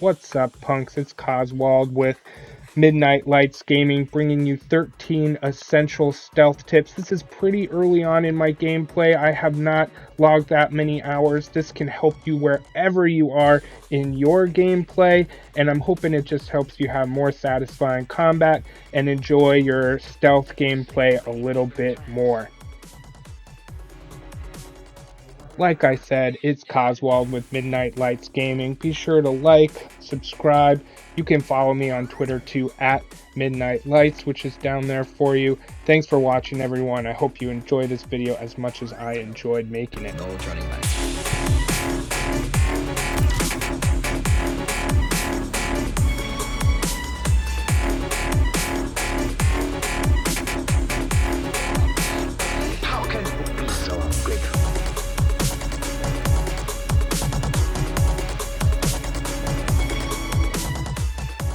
What's up, punks? It's Coswald with Midnight Lights Gaming, bringing you 13 essential stealth tips. This is pretty early on in my gameplay. I have not logged that many hours. This can help you wherever you are in your gameplay, and I'm hoping it just helps you have more satisfying combat and enjoy your stealth gameplay a little bit more. Like I said, it's Coswald with Midnight Lights Gaming. Be sure to like, subscribe. You can follow me on Twitter too, at Midnight Lights, which is down there for you. Thanks for watching, everyone. I hope you enjoy this video as much as I enjoyed making it.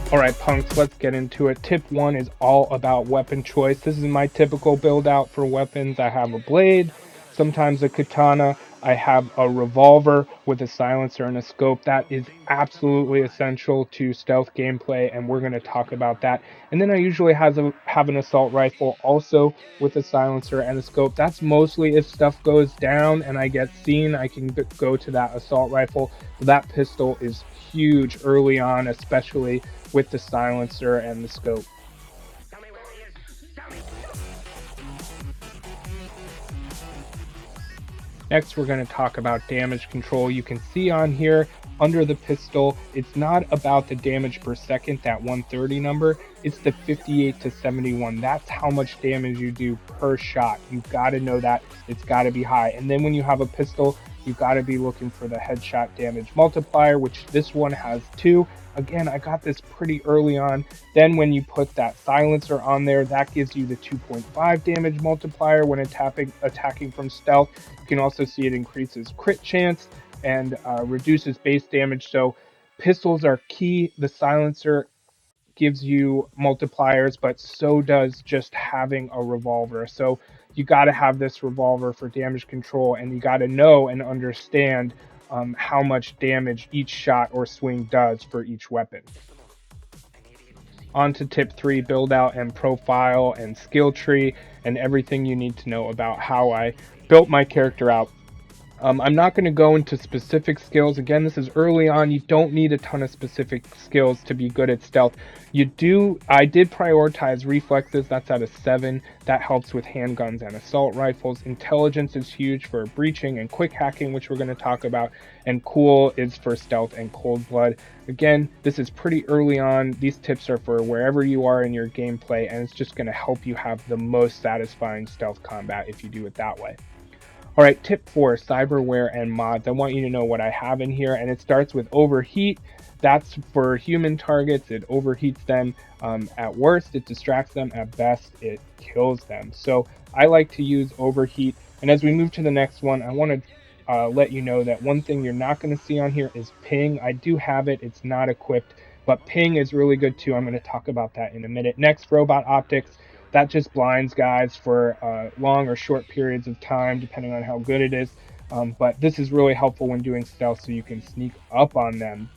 Alright, punks, let's get into it. Tip 1 is all about weapon choice. This is my typical build out for weapons. I have a blade, sometimes a katana. I have a revolver with a silencer and a scope. That is absolutely essential to stealth gameplay, and we're going to talk about that. And then I usually have an assault rifle also with a silencer and a scope. That's mostly if stuff goes down and I get seen, I can go to that assault rifle. That pistol is huge early on, especially with the silencer and the scope. Next, we're going to talk about damage control. You can see on here under the pistol, it's not about the damage per second, that 130 number, it's the 58 to 71. That's how much damage you do per shot. You've got to know that. It's got to be high. And then when you have a pistol, you've got to be looking for the headshot damage multiplier, which this one has 2. Again, I got this pretty early on. Then when you put that silencer on there, that gives you the 2.5 damage multiplier when attacking from stealth. You can also see it increases crit chance and reduces base damage. So pistols are key. The silencer gives you multipliers, but so does just having a revolver. So you got to have this revolver for damage control, and you got to know and understand how much damage each shot or swing does for each weapon. On to tip 3, build out and profile and skill tree and everything you need to know about how I built my character out. I'm not going to go into specific skills. Again, this is early on. You don't need a ton of specific skills to be good at stealth. I did prioritize reflexes. That's at a 7. That helps with handguns and assault rifles. Intelligence is huge for breaching and quick hacking, which we're going to talk about. And cool is for stealth and cold blood. Again, this is pretty early on. These tips are for wherever you are in your gameplay, and it's just going to help you have the most satisfying stealth combat if you do it that way. All right, tip 4, cyberware and mods. I want you to know what I have in here, and it starts with overheat. That's for human targets. It overheats them. At worst, it distracts them. At best, it kills them. So I like to use overheat. And as we move to the next one, I want to let you know that one thing you're not going to see on here is ping. I do have it. It's not equipped, but ping is really good too. I'm going to talk about that in a minute. Next, robot optics. That just blinds guys for long or short periods of time, depending on how good it is. But this is really helpful when doing stealth, so you can sneak up on them.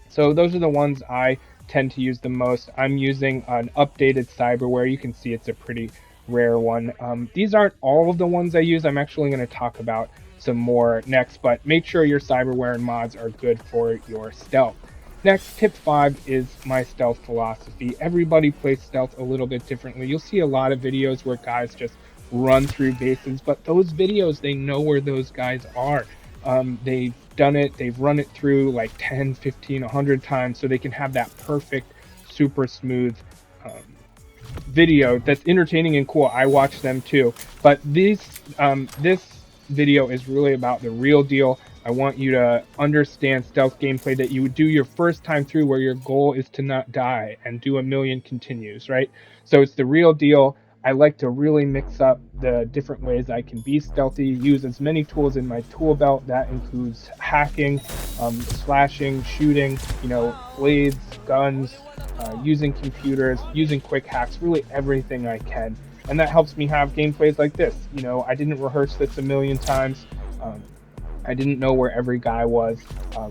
So those are the ones I tend to use the most. I'm using an updated cyberware. You can see it's a pretty rare one. These aren't all of the ones I use. I'm actually going to talk about some more next, but make sure your cyberware and mods are good for your stealth. Next, tip 5 is my stealth philosophy. Everybody plays stealth a little bit differently. You'll see a lot of videos where guys just run through bases, but those videos, they know where those guys are. They've done it, they've run it through like 10, 15, 100 times, so they can have that perfect, super smooth video that's entertaining and cool. I watch them too. But this video is really about the real deal. I want you to understand stealth gameplay that you would do your first time through, where your goal is to not die and do a million continues, right? So it's the real deal. I like to really mix up the different ways I can be stealthy, use as many tools in my tool belt. That includes hacking, slashing, shooting, blades, guns, using computers, using quick hacks, really everything I can. And that helps me have gameplays like this. I didn't rehearse this a million times. I didn't know where every guy was.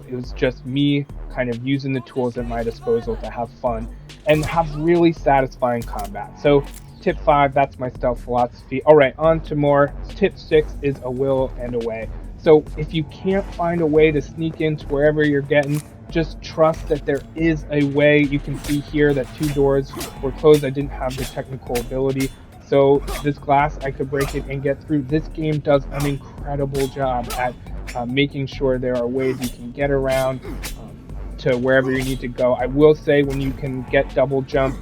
It was just me kind of using the tools at my disposal to have fun and have really satisfying combat. So tip 5, that's my stealth philosophy. All right, on to more. Tip 6 is a will and a way. So if you can't find a way to sneak into wherever you're getting, just trust that there is a way. You can see here that 2 doors were closed. I didn't have the technical ability. So this glass, I could break it and get through. This game does an incredible job at making sure there are ways you can get around to wherever you need to go. I will say when you can get double jump,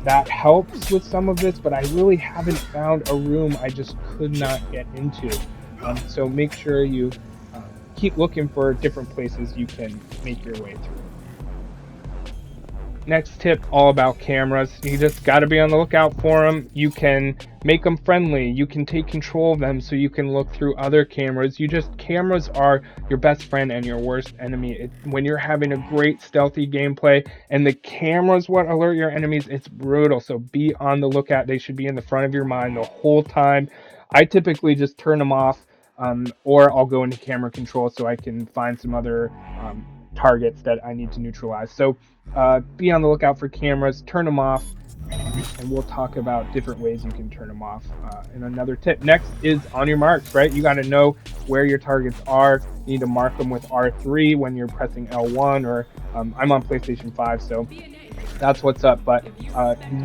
that helps with some of this, but I really haven't found a room I just could not get into. So make sure you keep looking for different places you can make your way through. Next tip, all about cameras. You just got to be on the lookout for them. You can make them friendly. You can take control of them so you can look through other cameras. Cameras are your best friend and your worst enemy. When you're having a great stealthy gameplay and the cameras what alert your enemies, it's brutal. So be on the lookout. They should be in the front of your mind the whole time. I typically just turn them off, or I'll go into camera control so I can find some other targets that I need to neutralize. So be on the lookout for cameras, turn them off, and we'll talk about different ways you can turn them off in another tip. Next is on your marks, right? You got to know where your targets are. You need to mark them with R3 when you're pressing L1, or I'm on PlayStation 5, so that's what's up. But you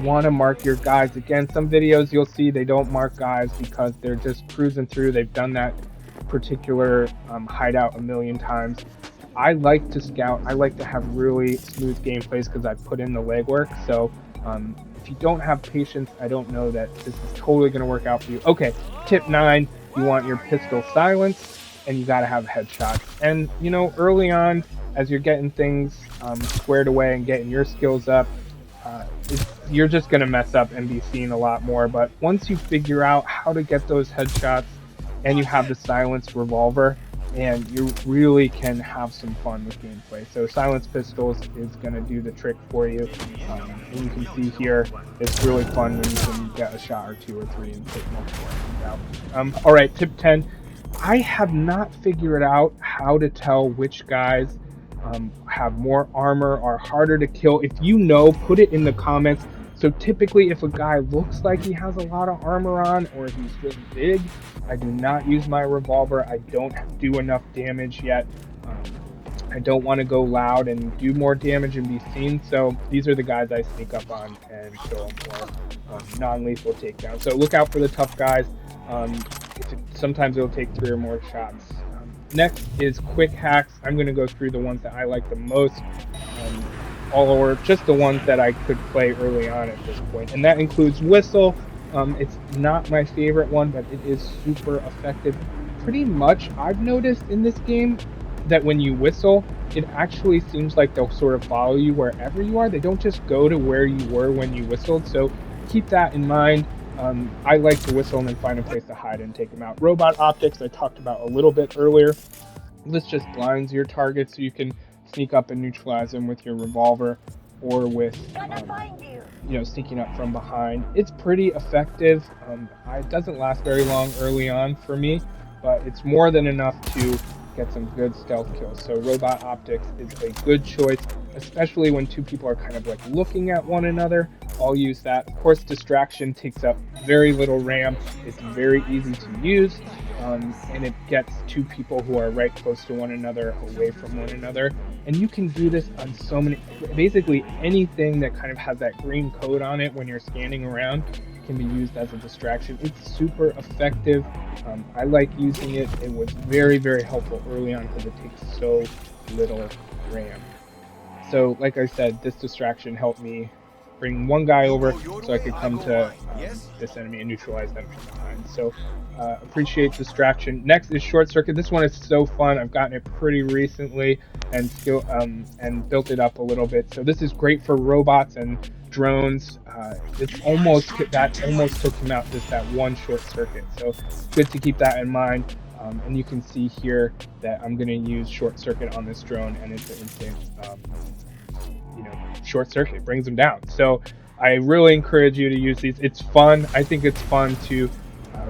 want to mark your guys. Again, some videos you'll see they don't mark guys because they're just cruising through. They've done that particular hideout a million times. I like to scout. I like to have really smooth gameplays because I put in the legwork. So if you don't have patience, I don't know that this is totally going to work out for you. Okay, tip 9, you want your pistol silenced and you got to have headshots. And, you know, early on, as you're getting things squared away and getting your skills up, you're just going to mess up and be seen a lot more. But once you figure out how to get those headshots and you have the silenced revolver, and you really can have some fun with gameplay. So silenced pistols is going to do the trick for you. And you can see here, it's really fun when you can get a shot or 2 or 3 and take multiple enemies out. All right, tip 10. I have not figured out how to tell which guys have more armor, are harder to kill. If you know, put it in the comments. So typically if a guy looks like he has a lot of armor on or he's really big, I do not use my revolver. I don't do enough damage yet. I don't want to go loud and do more damage and be seen. So these are the guys I sneak up on and kill more non-lethal takedown. So look out for the tough guys. Sometimes it'll take 3 or more shots. Next is quick hacks. I'm going to go through the ones that I like the most. Or just the ones that I could play early on at this point. And that includes whistle. It's not my favorite one, but it is super effective. Pretty much, I've noticed in this game that when you whistle, it actually seems like they'll sort of follow you wherever you are. They don't just go to where you were when you whistled. So keep that in mind. I like to whistle and then find a place to hide and take them out. Robot optics, I talked about a little bit earlier. This just blinds your target so you can sneak up and neutralize them with your revolver or with sneaking up from behind. It's pretty effective. It doesn't last very long early on for me, but it's more than enough to get some good stealth kills. So robot optics is a good choice, especially when 2 people are kind of like looking at one another. I'll use that. Of course, distraction takes up very little RAM. It's very easy to use, and it gets 2 people who are right close to one another away from one another. And you can do this on so many, basically anything that kind of has that green code on it when you're scanning around can be used as a distraction. It's super effective. I like using it. It was very, very helpful early on because it takes so little RAM. So like I said, this distraction helped me bring one guy over so I could come to this enemy and neutralize them from behind. So appreciate distraction. Next is short circuit. This one is so fun. I've gotten it pretty recently and built it up a little bit. So this is great for robots and drones. That almost took him out, just that one short circuit. So good to keep that in mind. And you can see here that I'm going to use short circuit on this drone, and it's an instant short circuit, brings them down. So I really encourage you to use these. It's fun. I think it's fun to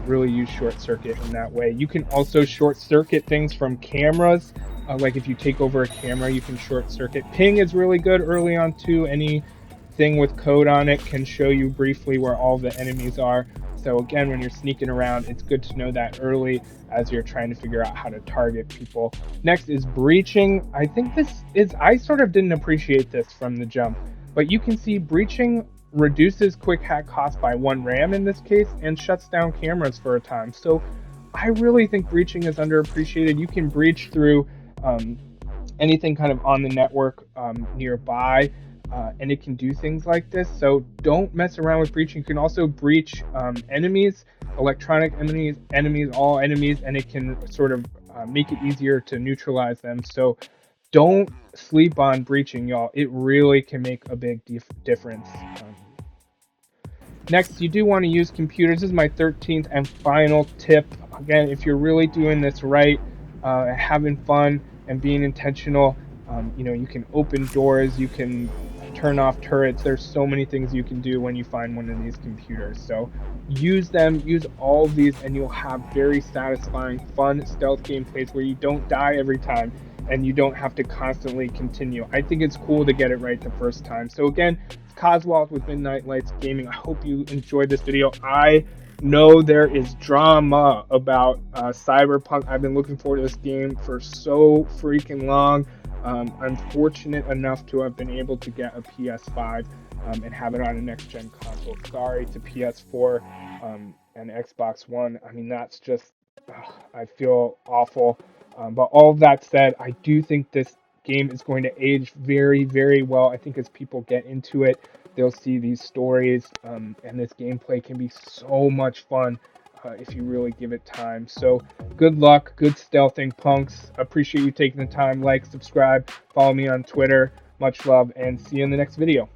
really use short circuit in that way. You can also short circuit things from cameras. Like if you take over a camera, you can short circuit. Ping is really good early on too. Anything with code on it can show you briefly where all the enemies are. So again, when you're sneaking around, it's good to know that early as you're trying to figure out how to target people. Next is breaching. I sort of didn't appreciate this from the jump, but you can see breaching reduces quick hack cost by 1 RAM in this case and shuts down cameras for a time. So I really think breaching is underappreciated. You can breach through anything kind of on the network nearby, and it can do things like this. So don't mess around with breaching. You can also breach enemies, electronic enemies, all enemies, and it can sort of make it easier to neutralize them. So don't sleep on breaching, y'all. It really can make a big difference. Next, you do want to use computers. This is my 13th and final tip. Again, if you're really doing this right, having fun and being intentional, you can open doors, you can turn off turrets. There's so many things you can do when you find one of these computers. So use them, use all of these, and you'll have very satisfying, fun stealth gameplays where you don't die every time and you don't have to constantly continue. I think it's cool to get it right the first time. So again, Coswald with Midnight Lights Gaming. I hope you enjoyed this video. I know there is drama about Cyberpunk. I've been looking forward to this game for so freaking long. I'm fortunate enough to have been able to get a PS5 and have it on a next-gen console. Sorry to PS4 and Xbox One. I mean, that's just, I feel awful. But all of that said, I do think this game is going to age very, very well. I think as people get into it, they'll see these stories, and this gameplay can be so much fun if you really give it time. So good luck, good stealthing, punks. Appreciate you taking the time. Like, subscribe, follow me on Twitter. Much love, and see you in the next video.